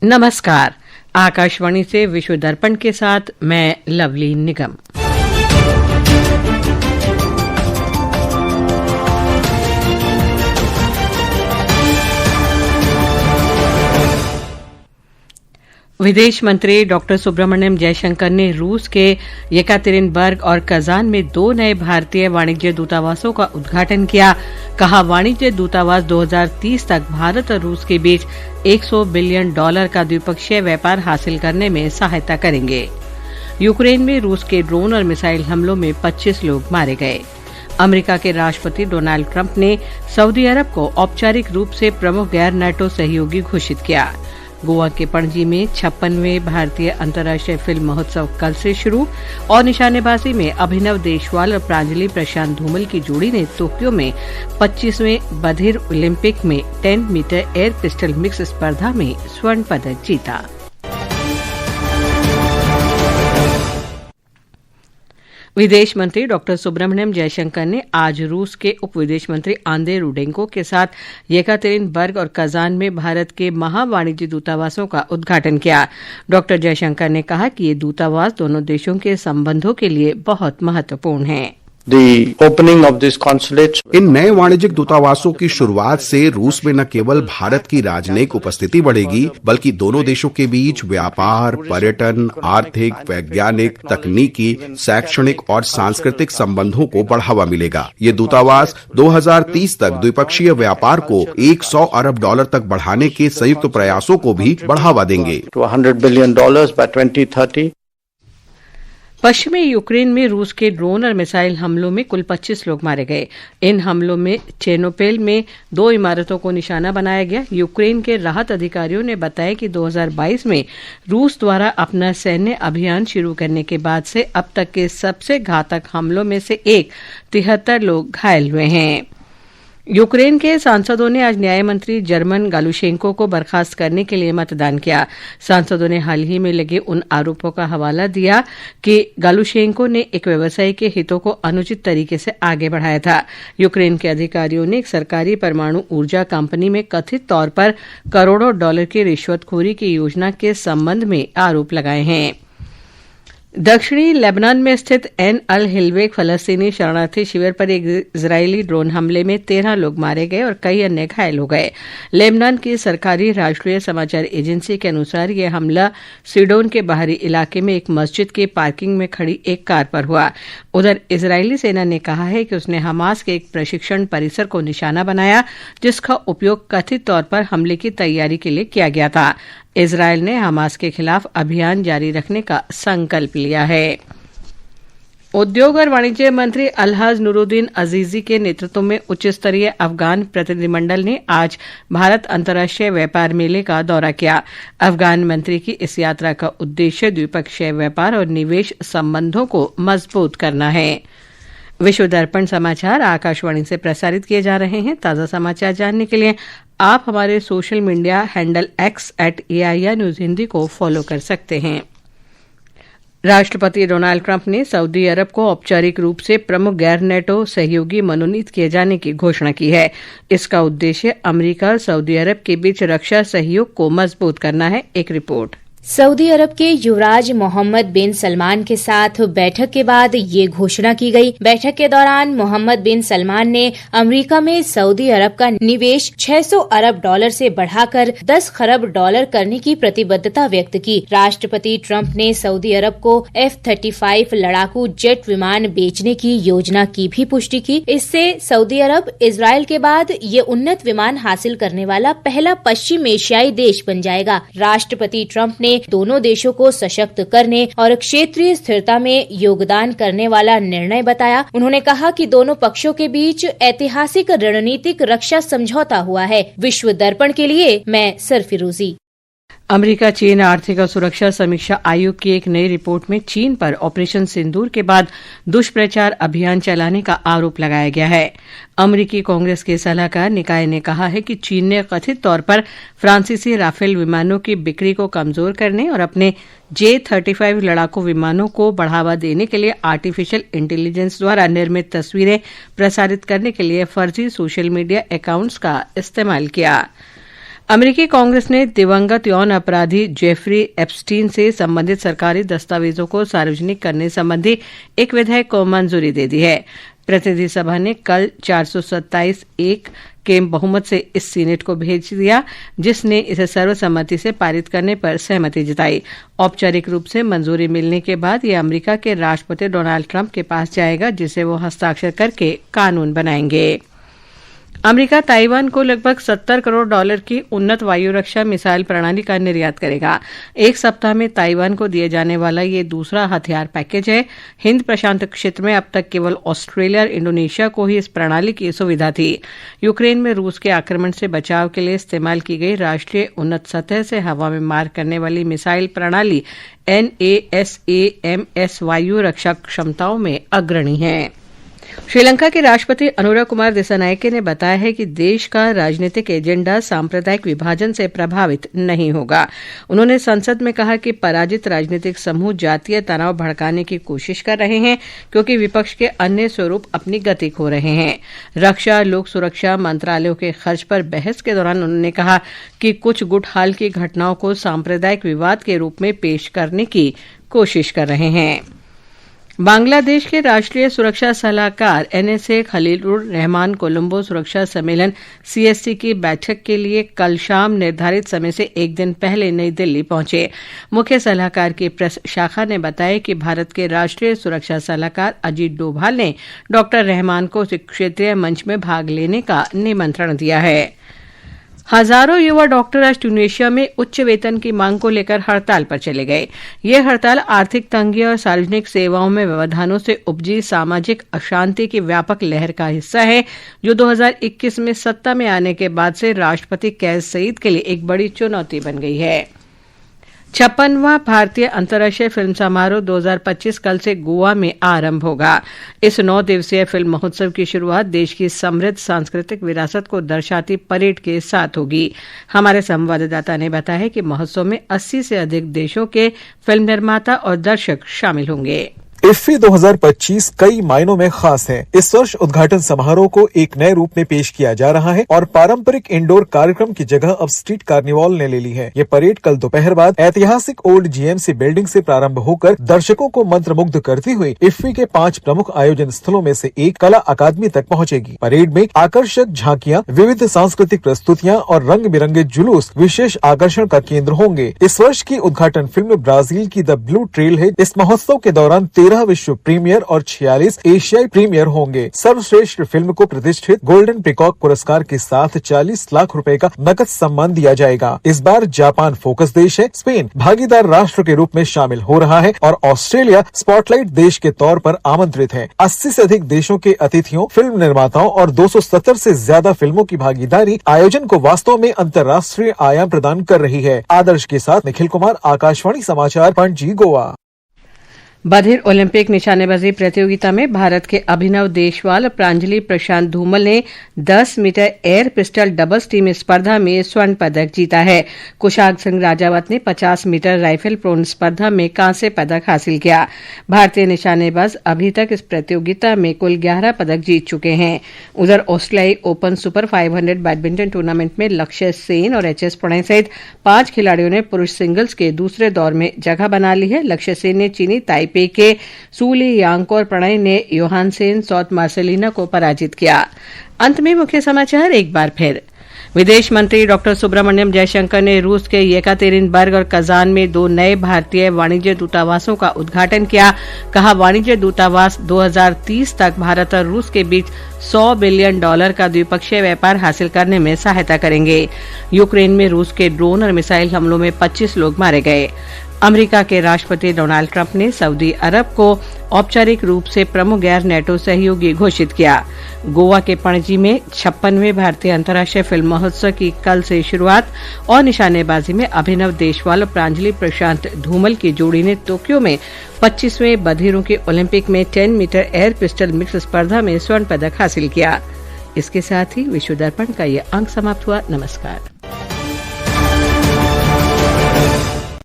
नमस्कार। आकाशवाणी से विश्व दर्पण के साथ मैं लवली निगम। विदेश मंत्री डॉक्टर सुब्रमण्यम जयशंकर ने रूस के येकातेरिनबर्ग और कजान में 2 नए भारतीय वाणिज्य दूतावासों का उद्घाटन किया। कहा, वाणिज्य दूतावास 2030 तक भारत और रूस के बीच $100 बिलियन का द्विपक्षीय व्यापार हासिल करने में सहायता करेंगे। यूक्रेन में रूस के ड्रोन और मिसाइल हमलों में 25 लोग मारे गए। अमेरिका के राष्ट्रपति डोनाल्ड ट्रंप ने सऊदी अरब को औपचारिक रूप से प्रमुख गैर नाटो सहयोगी घोषित किया। गोवा के पणजी में 56वें भारतीय अंतर्राष्ट्रीय फिल्म महोत्सव कल से शुरू और निशानेबाजी में अभिनव देशवाल और प्रांजलि प्रशांत धूमल की जोड़ी ने टोक्यो में 25वें बधिर ओलंपिक में 10 मीटर एयर पिस्टल मिक्स स्पर्धा में स्वर्ण पदक जीता। विदेश मंत्री डॉक्टर सुब्रमण्यम जयशंकर ने आज रूस के उप विदेश मंत्री आंद्रे रुडेंको के साथ येकातेरिनबर्ग और कजान में भारत के महावाणिज्य दूतावासों का उद्घाटन किया। डॉक्टर जयशंकर ने कहा कि ये दूतावास दोनों देशों के संबंधों के लिए बहुत महत्वपूर्ण हैं। इन नए वाणिज्यिक दूतावासों की शुरुआत से रूस में न केवल भारत की राजनयिक उपस्थिति बढ़ेगी, बल्कि दोनों देशों के बीच व्यापार, पर्यटन, आर्थिक, वैज्ञानिक, तकनीकी, शैक्षणिक और सांस्कृतिक संबंधों को बढ़ावा मिलेगा। ये दूतावास 2030 तक द्विपक्षीय व्यापार को $100 अरब तक बढ़ाने के संयुक्त प्रयासों को भी बढ़ावा देंगे। $100 बिलियन by 2030। पश्चिमी यूक्रेन में रूस के ड्रोन और मिसाइल हमलों में कुल 25 लोग मारे गए। इन हमलों में चेर्नोबिल में 2 इमारतों को निशाना बनाया गया। यूक्रेन के राहत अधिकारियों ने बताया कि 2022 में रूस द्वारा अपना सैन्य अभियान शुरू करने के बाद से अब तक के सबसे घातक हमलों में से एक 73 लोग घायल हुए हैं। यूक्रेन के सांसदों ने आज न्याय मंत्री जर्मन गालुशेंको को बर्खास्त करने के लिए मतदान किया। सांसदों ने हाल ही में लगे उन आरोपों का हवाला दिया कि गालुशेंको ने एक व्यवसायी के हितों को अनुचित तरीके से आगे बढ़ाया था। यूक्रेन के अधिकारियों ने एक सरकारी परमाणु ऊर्जा कंपनी में कथित तौर पर करोड़ों डॉलर की रिश्वतखोरी की योजना के संबंध में आरोप लगाए हैं। दक्षिणी लेबनान में स्थित एन अल हिलवेक फलस्तीनी शरणार्थी शिविर पर एक इजरायली ड्रोन हमले में 13 लोग मारे गए और कई अन्य घायल हो गए। लेबनान की सरकारी राष्ट्रीय समाचार एजेंसी के अनुसार यह हमला सीडोन के बाहरी इलाके में एक मस्जिद की पार्किंग में खड़ी एक कार पर हुआ। उधर इजरायली सेना ने कहा है कि उसने हमास के एक प्रशिक्षण परिसर को निशाना बनाया, जिसका उपयोग कथित तौर पर हमले की तैयारी के लिए किया गया था। इजरायल ने हमास के खिलाफ अभियान जारी रखने का संकल्प लिया है। उद्योग और वाणिज्य मंत्री अलहाज नूरुद्दीन अजीजी के नेतृत्व में उच्च स्तरीय अफगान प्रतिनिधिमंडल ने आज भारत अंतर्राष्ट्रीय व्यापार मेले का दौरा किया। अफगान मंत्री की इस यात्रा का उद्देश्य द्विपक्षीय व्यापार और निवेश संबंधों को मजबूत करना है। विश्व दर्पण समाचार आकाशवाणी से प्रसारित किए जा रहे हैं। ताज़ा समाचार जानने के लिए आप हमारे social media handle @AIR news Hindi को फॉलो कर सकते हैं। राष्ट्रपति डोनाल्ड ट्रंप ने सऊदी अरब को औपचारिक रूप से प्रमुख गैर नेटो सहयोगी मनोनीत किए जाने की घोषणा की है। इसका उद्देश्य अमेरिका और सऊदी अरब के बीच रक्षा सहयोग को मजबूत करना है। एक रिपोर्ट। सऊदी अरब के युवराज मोहम्मद बिन सलमान के साथ बैठक के बाद ये घोषणा की गई। बैठक के दौरान मोहम्मद बिन सलमान ने अमेरिका में सऊदी अरब का निवेश $600 अरब से बढ़ाकर $10 खरब करने की प्रतिबद्धता व्यक्त की। राष्ट्रपति ट्रंप ने सऊदी अरब को F-35 लड़ाकू जेट विमान बेचने की योजना की भी पुष्टि की। इससे सऊदी अरब इजराइल के बाद ये उन्नत विमान हासिल करने वाला पहला पश्चिम एशियाई देश बन जाएगा। राष्ट्रपति ट्रंप ने दोनों देशों को सशक्त करने और क्षेत्रीय स्थिरता में योगदान करने वाला निर्णय बताया। उन्होंने कहा कि दोनों पक्षों के बीच ऐतिहासिक रणनीतिक रक्षा समझौता हुआ है। विश्व दर्पण के लिए मैं सरफिरोजी। अमेरिका चीन आर्थिक और सुरक्षा समीक्षा आयोग की एक नई रिपोर्ट में चीन पर ऑपरेशन सिंदूर के बाद दुष्प्रचार अभियान चलाने का आरोप लगाया गया है। अमेरिकी कांग्रेस के सलाहकार निकाय ने कहा है कि चीन ने कथित तौर पर फ्रांसीसी राफेल विमानों की बिक्री को कमजोर करने और अपने J-35 लड़ाकू विमानों को बढ़ावा देने के लिए आर्टिफिशियल इंटेलिजेंस द्वारा निर्मित तस्वीरें प्रसारित करने के लिए फर्जी सोशल मीडिया अकाउंट्स का इस्तेमाल किया। अमेरिकी कांग्रेस ने दिवंगत यौन अपराधी जेफरी एप्स्टीन से संबंधित सरकारी दस्तावेजों को सार्वजनिक करने संबंधी एक विधेयक को मंजूरी दे दी है। प्रतिनिधि सभा ने कल 427-1 के बहुमत से इस सीनेट को भेज दिया, जिसने इसे सर्वसम्मति से पारित करने पर सहमति जताई। औपचारिक रूप से मंजूरी मिलने के बाद यह अमेरिका के राष्ट्रपति डोनाल्ड ट्रंप के पास जाएगा, जिसे वो हस्ताक्षर करके कानून बनाएंगे। अमेरिका ताइवान को लगभग $70 करोड़ की उन्नत वायु रक्षा मिसाइल प्रणाली का निर्यात करेगा। एक सप्ताह में ताइवान को दिए जाने वाला ये दूसरा हथियार पैकेज है। हिंद प्रशांत क्षेत्र में अब तक केवल ऑस्ट्रेलिया और इंडोनेशिया को ही इस प्रणाली की सुविधा थी। यूक्रेन में रूस के आक्रमण से बचाव के लिए इस्तेमाल की गई राष्ट्रीय उन्नत सतह से हवा में मार करने वाली मिसाइल प्रणाली NASAMS वायु रक्षा क्षमताओं में अग्रणी है। श्रीलंका के राष्ट्रपति अनुरा कुमार दिसानायके ने बताया है कि देश का राजनीतिक एजेंडा सांप्रदायिक विभाजन से प्रभावित नहीं होगा। उन्होंने संसद में कहा कि पराजित राजनीतिक समूह जातीय तनाव भड़काने की कोशिश कर रहे हैं, क्योंकि विपक्ष के अन्य स्वरूप अपनी गति खो रहे हैं। रक्षा लोक सुरक्षा मंत्रालयों के खर्च पर बहस के दौरान उन्होंने कहा कि कुछ गुट हाल की घटनाओं को सांप्रदायिक विवाद के रूप में पेश करने की कोशिश कर रहे हैं। बांग्लादेश के राष्ट्रीय सुरक्षा सलाहकार NSA खलीलुर रहमान कोलंबो सुरक्षा सम्मेलन CSC की बैठक के लिए कल शाम निर्धारित समय से एक दिन पहले नई दिल्ली पहुंचे। मुख्य सलाहकार की प्रेस शाखा ने बताया कि भारत के राष्ट्रीय सुरक्षा सलाहकार अजीत डोभाल ने डॉक्टर रहमान को क्षेत्रीय मंच में भाग लेने का निमंत्रण दिया है। हजारों युवा डॉक्टर आज ट्यूनीशिया में उच्च वेतन की मांग को लेकर हड़ताल पर चले गए। ये हड़ताल आर्थिक तंगी और सार्वजनिक सेवाओं में व्यवधानों से उपजी सामाजिक अशांति की व्यापक लहर का हिस्सा है, जो 2021 में सत्ता में आने के बाद से राष्ट्रपति कैस सईद के लिए एक बड़ी चुनौती बन गई है। 56वां भारतीय अंतर्राष्ट्रीय फिल्म समारोह 2025 कल से गोवा में आरंभ होगा। इस 9 दिवसीय फिल्म महोत्सव की शुरुआत देश की समृद्ध सांस्कृतिक विरासत को दर्शाती परेड के साथ होगी। हमारे संवाददाता ने बताया है कि महोत्सव में 80 से अधिक देशों के फिल्म निर्माता और दर्शक शामिल होंगे। इफ्फी 2025 कई मायनों में खास है। इस वर्ष उद्घाटन समारोह को एक नए रूप में पेश किया जा रहा है और पारंपरिक इंडोर कार्यक्रम की जगह अब स्ट्रीट कार्निवाल ने ले ली है। ये परेड कल दोपहर बाद ऐतिहासिक ओल्ड GMC बिल्डिंग से प्रारंभ होकर दर्शकों को मंत्रमुग्ध करती हुई इफ्फी के 5 प्रमुख आयोजन स्थलों में से एक कला अकादमी तक पहुंचेगी। परेड में आकर्षक झांकियां, विविध सांस्कृतिक प्रस्तुतियां और रंग बिरंगे जुलूस विशेष आकर्षण का केंद्र होंगे। इस वर्ष की उद्घाटन फिल्म ब्राजील की द ब्लू ट्रेल है। इस महोत्सव के दौरान 13 विश्व प्रीमियर और 46 एशियाई प्रीमियर होंगे। सर्वश्रेष्ठ फिल्म को प्रतिष्ठित गोल्डन पिकॉक पुरस्कार के साथ 40 लाख रुपए का नकद सम्मान दिया जाएगा। इस बार जापान फोकस देश है, स्पेन भागीदार राष्ट्र के रूप में शामिल हो रहा है और ऑस्ट्रेलिया स्पॉटलाइट देश के तौर पर आमंत्रित है। 80 से अधिक देशों के अतिथियों, फिल्म निर्माताओं और 270 से ज्यादा फिल्मों की भागीदारी आयोजन को वास्तव में अंतर्राष्ट्रीय आयाम प्रदान कर रही है। आदर्श के साथ निखिल कुमार, आकाशवाणी समाचार, पणजी, गोवा। बधिर ओलंपिक निशानेबाजी प्रतियोगिता में भारत के अभिनव देशवाल और प्रांजलि प्रशांत धूमल ने 10 metre air pistol doubles team स्पर्धा में स्वर्ण पदक जीता है। कुशाग सिंह राजावत ने 50 मीटर राइफल प्रोन स्पर्धा में कांस्य पदक हासिल किया। भारतीय निशानेबाज अभी तक इस प्रतियोगिता में कुल 11 पदक जीत चुके हैं। उधर ऑस्ट्रेलियाई ओपन सुपर 500 बैडमिंटन टूर्नामेंट में लक्ष्य सेन और HS प्रणय सहित 5 खिलाड़ियों ने पुरुष सिंगल्स के दूसरे दौर में जगह बना ली है। लक्ष्य सेन ने चीनी ताइपे के सूली यांग और प्रणय ने योहानसेन सॉट मार्सेलिना को पराजित किया। अंत में मुख्य समाचार एक बार फिर। विदेश मंत्री डॉक्टर सुब्रमण्यम जयशंकर ने रूस के येकातेरिनबर्ग और कजान में 2 नए भारतीय वाणिज्य दूतावासों का उद्घाटन किया। कहा, वाणिज्य दूतावास 2030 तक भारत और रूस के बीच $100 बिलियन का द्विपक्षीय व्यापार हासिल करने में सहायता करेंगे। यूक्रेन में रूस के ड्रोन और मिसाइल हमलों में 25 लोग मारे गए। अमेरिका के राष्ट्रपति डोनाल्ड ट्रंप ने सऊदी अरब को औपचारिक रूप से प्रमुख गैर नेटो सहयोगी घोषित किया। गोवा के पणजी में 56वें भारतीय अंतर्राष्ट्रीय फिल्म महोत्सव की कल से शुरुआत और निशानेबाजी में अभिनव देशवाल और प्रांजलि प्रशांत धूमल की जोड़ी ने टोक्यो में 25वें बधिरों के ओलंपिक में 10 मीटर एयर पिस्टल मिक्स स्पर्धा में स्वर्ण पदक हासिल किया। इसके साथ ही विश्व दर्पण का ये अंक समाप्त हुआ। नमस्कार।